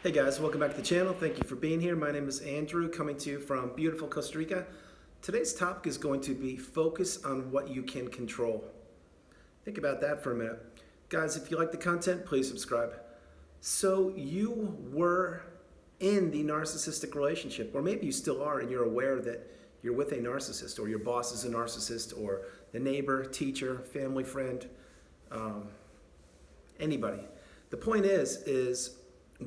Hey guys, welcome back to the channel. Thank you for being here. My name is Andrew, coming to you from beautiful Costa Rica. Today's topic is going to be focus on what you can control. Think about that for a minute. Guys, if you like the content, please subscribe. So you were in the narcissistic relationship, or maybe you still are and you're aware that you're with a narcissist, or your boss is a narcissist, or the neighbor, teacher, family friend, anybody. The point is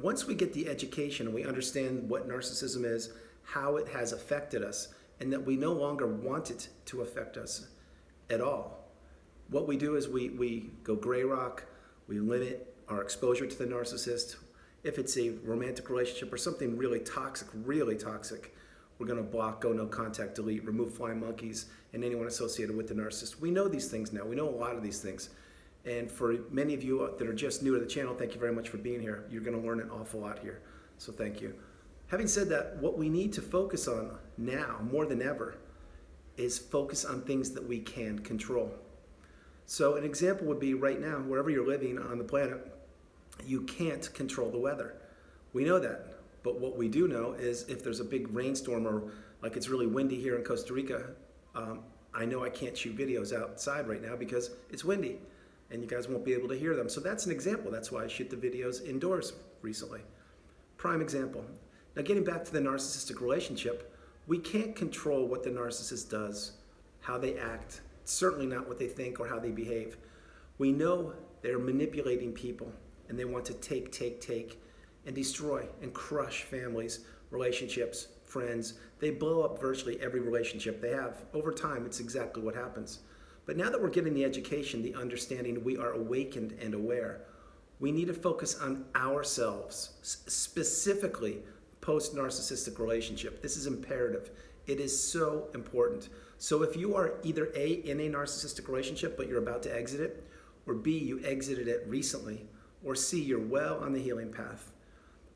once we get the education and we understand what narcissism is, how it has affected us, and that we no longer want it to affect us at all, what we do is we go gray rock, we limit our exposure to the narcissist. If it's a romantic relationship or something really toxic, we're going to block, go no contact, delete, remove flying monkeys, and anyone associated with the narcissist. We know these things now. We know a lot of these things. And for many of you that are just new to the channel, thank you very much for being here. You're going to learn an awful lot here. So thank you. Having said that, what we need to focus on now, more than ever, is focus on things that we can control. So an example would be right now, wherever you're living on the planet, you can't control the weather. We know that. But what we do know is if there's a big rainstorm or like it's really windy here in Costa Rica, I know I can't shoot videos outside right now because it's windy and you guys won't be able to hear them. So that's an example. That's why I shoot the videos indoors recently. Prime example. Now getting back to the narcissistic relationship, we can't control what the narcissist does, how they act, certainly not what they think or how they behave. We know they're manipulating people and they want to take, and destroy and crush families, relationships, friends. They blow up virtually every relationship they have. Over time, it's exactly what happens. But now that we're getting the education, the understanding, we are awakened and aware, we need to focus on ourselves, specifically post-narcissistic relationship. This is imperative. It is so important. So if you are either A, in a narcissistic relationship, but you're about to exit it, or B, you exited it recently, or C, you're well on the healing path,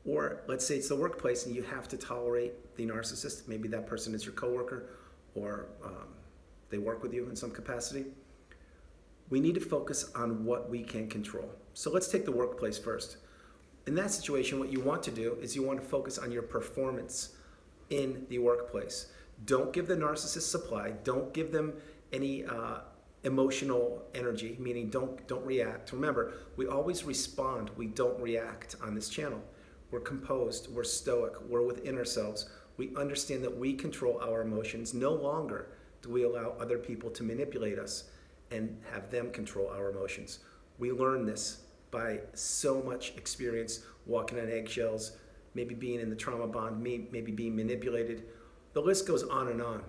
or let's say it's the workplace and you have to tolerate the narcissist. Maybe that person is your coworker or they work with you in some capacity. We need to focus on what we can control. So let's take the workplace first. In that situation, what you want to do is you want to focus on your performance in the workplace. Don't give the narcissist supply. Don't give them any emotional energy, meaning don't react. Remember, we always respond. We don't react on this channel. We're composed, we're stoic, we're within ourselves. We understand that we control our emotions. No longer do we allow other people to manipulate us and have them control our emotions. We learn this by so much experience, walking on eggshells, maybe being in the trauma bond, maybe being manipulated. The list goes on and on.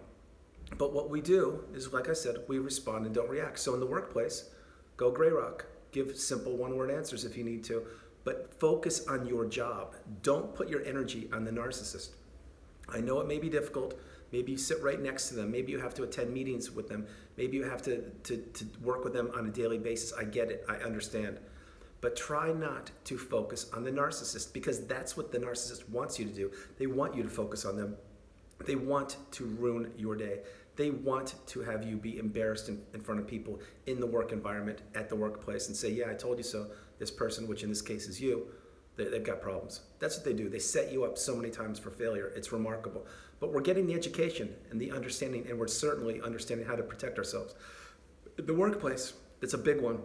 But what we do is, like I said, we respond and don't react. So in the workplace, go gray rock. Give simple one-word answers if you need to. But focus on your job. Don't put your energy on the narcissist. I know it may be difficult. Maybe you sit right next to them. Maybe you have to attend meetings with them. Maybe you have to work with them on a daily basis. I get it. I understand. But try not to focus on the narcissist because that's what the narcissist wants you to do. They want you to focus on them. They want to ruin your day. They want to have you be embarrassed in front of people in the work environment, at the workplace, and say, yeah, I told you so. This person, which in this case is you, they've got problems. That's what they do. They set you up so many times for failure. It's remarkable. But we're getting the education and the understanding, and we're certainly understanding how to protect ourselves. The workplace, it's a big one,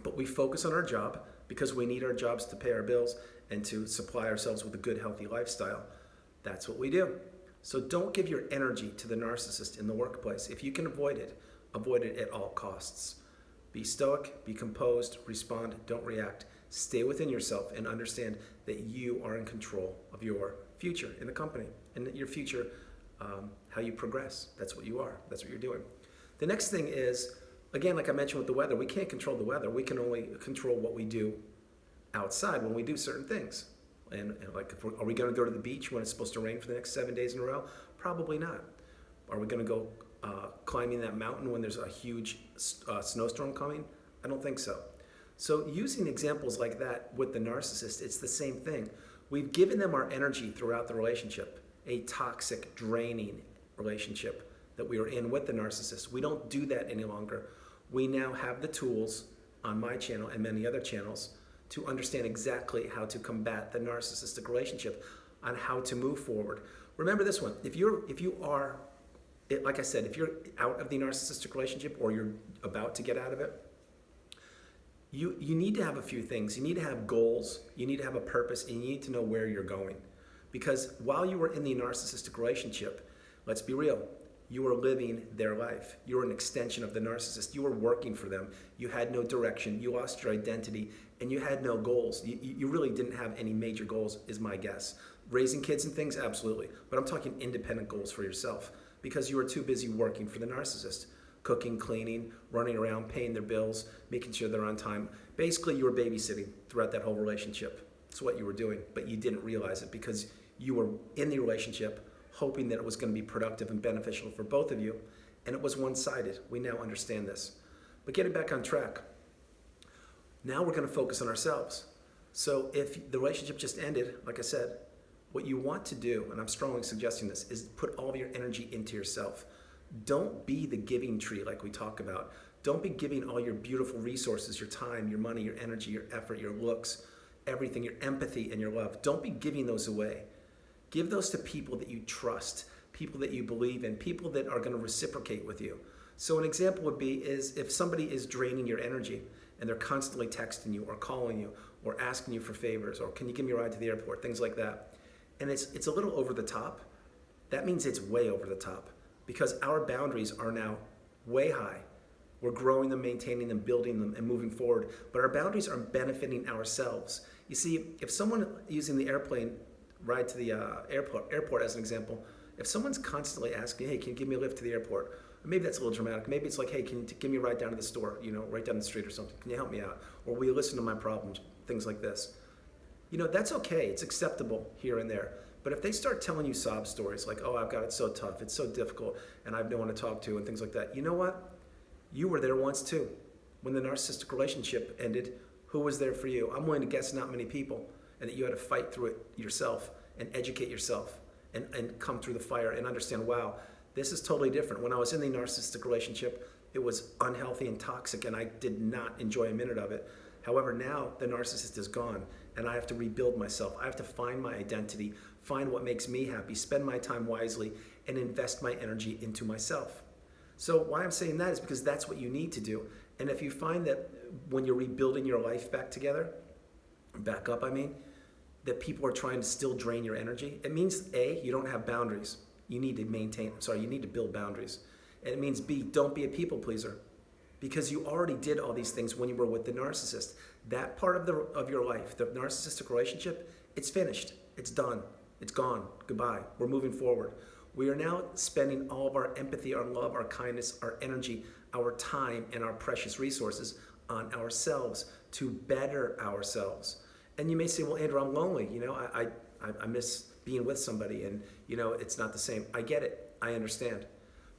but we focus on our job because we need our jobs to pay our bills and to supply ourselves with a good, healthy lifestyle. That's what we do. So don't give your energy to the narcissist in the workplace. If you can avoid it at all costs. Be stoic, be composed, respond, don't react. Stay within yourself and understand that you are in control of your future in the company and that your future, how you progress. That's what you are. That's what you're doing. The next thing is, again, like I mentioned with the weather, we can't control the weather. We can only control what we do outside when we do certain things. And like, are we going to go to the beach when it's supposed to rain for the next 7 days in a row? Probably not. Are we going to go climbing that mountain when there's a huge snowstorm coming? I don't think so. So using examples like that with the narcissist, it's the same thing. We've given them our energy throughout the relationship, a toxic, draining relationship that we were in with the narcissist. We don't do that any longer. We now have the tools on my channel and many other channels to understand exactly how to combat the narcissistic relationship, on how to move forward. Remember this one, if you are, like I said, if you're out of the narcissistic relationship or you're about to get out of it, you need to have a few things. You need to have goals, you need to have a purpose, and you need to know where you're going. Because while you were in the narcissistic relationship, let's be real, you were living their life. You were an extension of the narcissist. You were working for them. You had no direction. You lost your identity, and you had no goals. You really didn't have any major goals, is my guess. Raising kids and things, absolutely. But I'm talking independent goals for yourself, because you were too busy working for the narcissist. Cooking, cleaning, running around, paying their bills, making sure they're on time. Basically, you were babysitting throughout that whole relationship. That's what you were doing, but you didn't realize it because you were in the relationship hoping that it was going to be productive and beneficial for both of you, and it was one-sided. We now understand this. But getting back on track, now we're going to focus on ourselves. So if the relationship just ended, like I said, what you want to do, and I'm strongly suggesting this, is put all of your energy into yourself. Don't be the giving tree like we talk about. Don't be giving all your beautiful resources, your time, your money, your energy, your effort, your looks, everything, your empathy and your love. Don't be giving those away. Give those to people that you trust, people that you believe in, people that are going to reciprocate with you. So an example would be is if somebody is draining your energy and they're constantly texting you or calling you or asking you for favors or can you give me a ride to the airport, things like that. And it's a little over the top. That means it's way over the top because our boundaries are now way high. We're growing them, maintaining them, building them, and moving forward. But our boundaries are benefiting ourselves. You see, if someone using the airplane ride to the airport as an example, if someone's constantly asking, hey, can you give me a lift to the airport? Or maybe that's a little dramatic. Maybe it's like, hey, can you give me a ride down to the store, right down the street or something? Can you help me out? Or will you listen to my problems? Things like this. That's okay. It's acceptable here and there. But if they start telling you sob stories like, oh, I've got it so tough, it's so difficult, and I have no one to talk to, and things like that, you know what? You were there once too. When the narcissistic relationship ended, who was there for you? I'm willing to guess not many people, and that you had to fight through it yourself and educate yourself and come through the fire and understand, wow, this is totally different. When I was in the narcissistic relationship, it was unhealthy and toxic, and I did not enjoy a minute of it. However, now the narcissist is gone, and I have to rebuild myself. I have to find my identity, find what makes me happy, spend my time wisely, and invest my energy into myself. So why I'm saying that is because that's what you need to do. And if you find that when you're rebuilding your life back up, that people are trying to still drain your energy, it means A, you don't have boundaries. You need to build boundaries. And it means B, don't be a people pleaser. Because you already did all these things when you were with the narcissist. That part of your life, the narcissistic relationship, it's finished. It's done. It's gone. Goodbye. We're moving forward. We are now spending all of our empathy, our love, our kindness, our energy, our time, and our precious resources on ourselves to better ourselves. And you may say, well, Andrew, I'm lonely. I miss being with somebody, and it's not the same. I get it. I understand.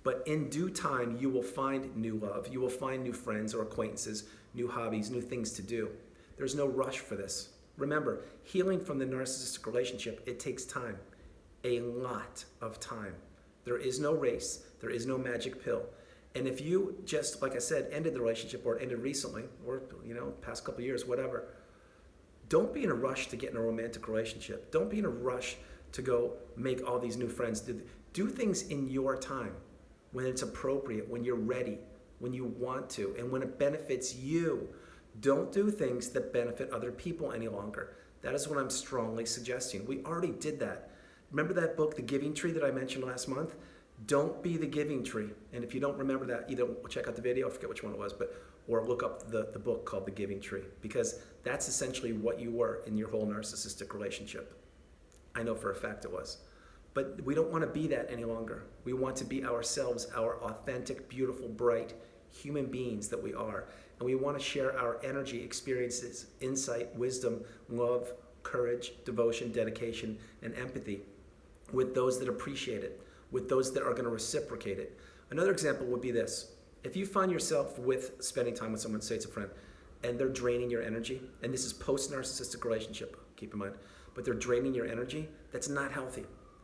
But in due time, you will find new love. You will find new friends or acquaintances, new hobbies, new things to do. There's no rush for this. Remember, healing from the narcissistic relationship, it takes time, a lot of time. There is no race. There is no magic pill. And if you just, like I said, ended the relationship or ended recently or, past couple of years, whatever, don't be in a rush to get in a romantic relationship. Don't be in a rush to go make all these new friends. Do things in your time. When it's appropriate, when you're ready, when you want to, and when it benefits you. Don't do things that benefit other people any longer. That is what I'm strongly suggesting. We already did that. Remember that book, The Giving Tree, that I mentioned last month? Don't be the giving tree. And if you don't remember that, either check out the video, I forget which one it was, or look up the book called The Giving Tree, because that's essentially what you were in your whole narcissistic relationship. I know for a fact it was. But we don't want to be that any longer. We want to be ourselves, our authentic, beautiful, bright human beings that we are. And we want to share our energy, experiences, insight, wisdom, love, courage, devotion, dedication, and empathy with those that appreciate it, with those that are going to reciprocate it. Another example would be this. If you find yourself spending time with someone, say it's a friend, and they're draining your energy, and this is post-narcissistic relationship, keep in mind, but they're draining your energy, that's not healthy.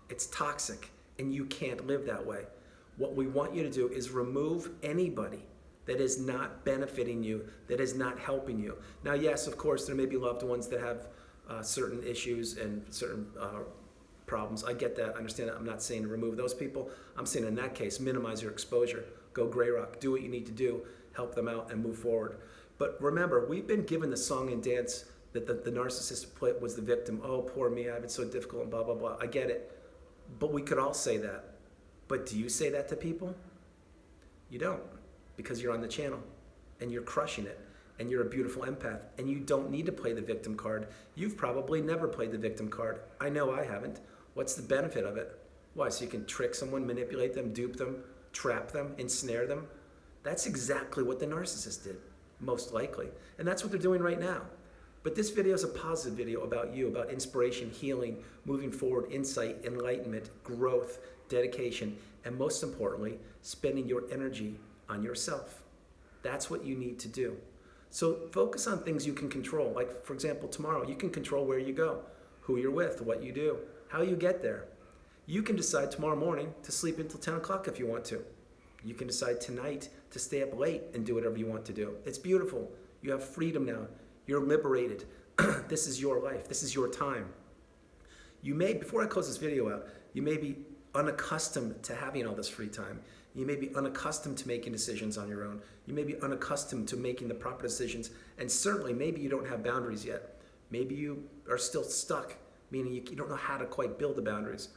It's toxic, and you can't live that way. What we want you to do is remove anybody that is not benefiting you, that is not helping you. Now, yes, of course, there may be loved ones that have certain issues and certain problems. I get that, I understand that. I'm not saying to remove those people. I'm saying in that case, minimize your exposure. Go gray rock, do what you need to do, help them out and move forward. But remember, we've been given the song and dance that the narcissist was the victim. Oh, poor me, I've been so difficult and blah, blah, blah. I get it. But we could all say that. But do you say that to people? You don't, because you're on the channel and you're crushing it and you're a beautiful empath and you don't need to play the victim card. You've probably never played the victim card. I know I haven't. What's the benefit of it? Why, so you can trick someone, manipulate them, dupe them, trap them, ensnare them? That's exactly what the narcissist did, most likely. And that's what they're doing right now. But this video is a positive video about you, about inspiration, healing, moving forward, insight, enlightenment, growth, dedication, and most importantly, spending your energy on yourself. That's what you need to do. So focus on things you can control. Like, for example, tomorrow, you can control where you go, who you're with, what you do, how you get there. You can decide tomorrow morning to sleep until 10 o'clock if you want to. You can decide tonight to stay up late and do whatever you want to do. It's beautiful. You have freedom now. You're liberated. This is your life. This is your time. You may, before I close this video out, you may be unaccustomed to having all this free time. You may be unaccustomed to making decisions on your own. You may be unaccustomed to making the proper decisions. And certainly, maybe you don't have boundaries yet. Maybe you are still stuck, meaning you don't know how to quite build the boundaries.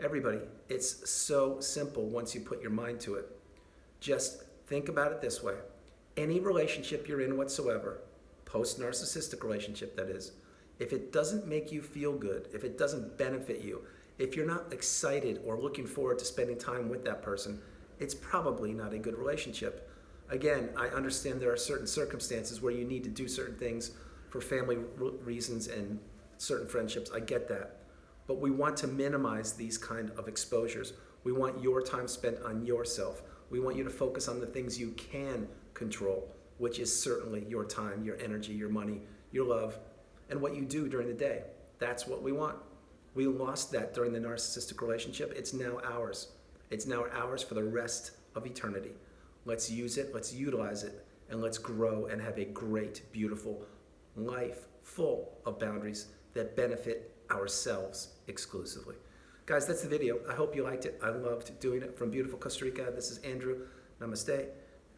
Everybody, it's so simple once you put your mind to it. Just think about it this way. Any relationship you're in whatsoever, post-narcissistic relationship that is, if it doesn't make you feel good, if it doesn't benefit you, if you're not excited or looking forward to spending time with that person, it's probably not a good relationship. Again, I understand there are certain circumstances where you need to do certain things for family reasons and certain friendships. I get that. But we want to minimize these kind of exposures. We want your time spent on yourself. We want you to focus on the things you can control, which is certainly your time, your energy, your money, your love, and what you do during the day. That's what we want. We lost that during the narcissistic relationship. It's now ours. It's now ours for the rest of eternity. Let's use it, let's utilize it, and let's grow and have a great, beautiful life full of boundaries that benefit ourselves exclusively. Guys, that's the video. I hope you liked it. I loved doing it from beautiful Costa Rica. This is Andrew. Namaste.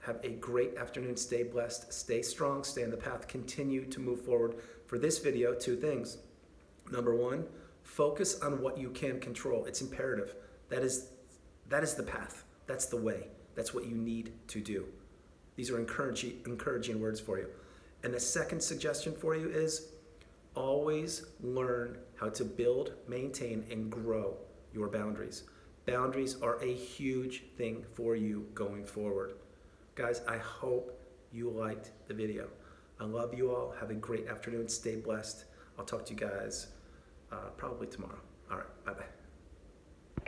Have a great afternoon. Stay blessed. Stay strong. Stay on the path. Continue to move forward. For this video, 2 things. Number 1, focus on what you can control. It's imperative. That is the path. That's the way. That's what you need to do. These are encouraging words for you. And the second suggestion for you is always learn how to build, maintain, and grow your boundaries. Boundaries are a huge thing for you going forward. Guys, I hope you liked the video. I love you all. Have a great afternoon. Stay blessed. I'll talk to you guys probably tomorrow. All right. Bye-bye.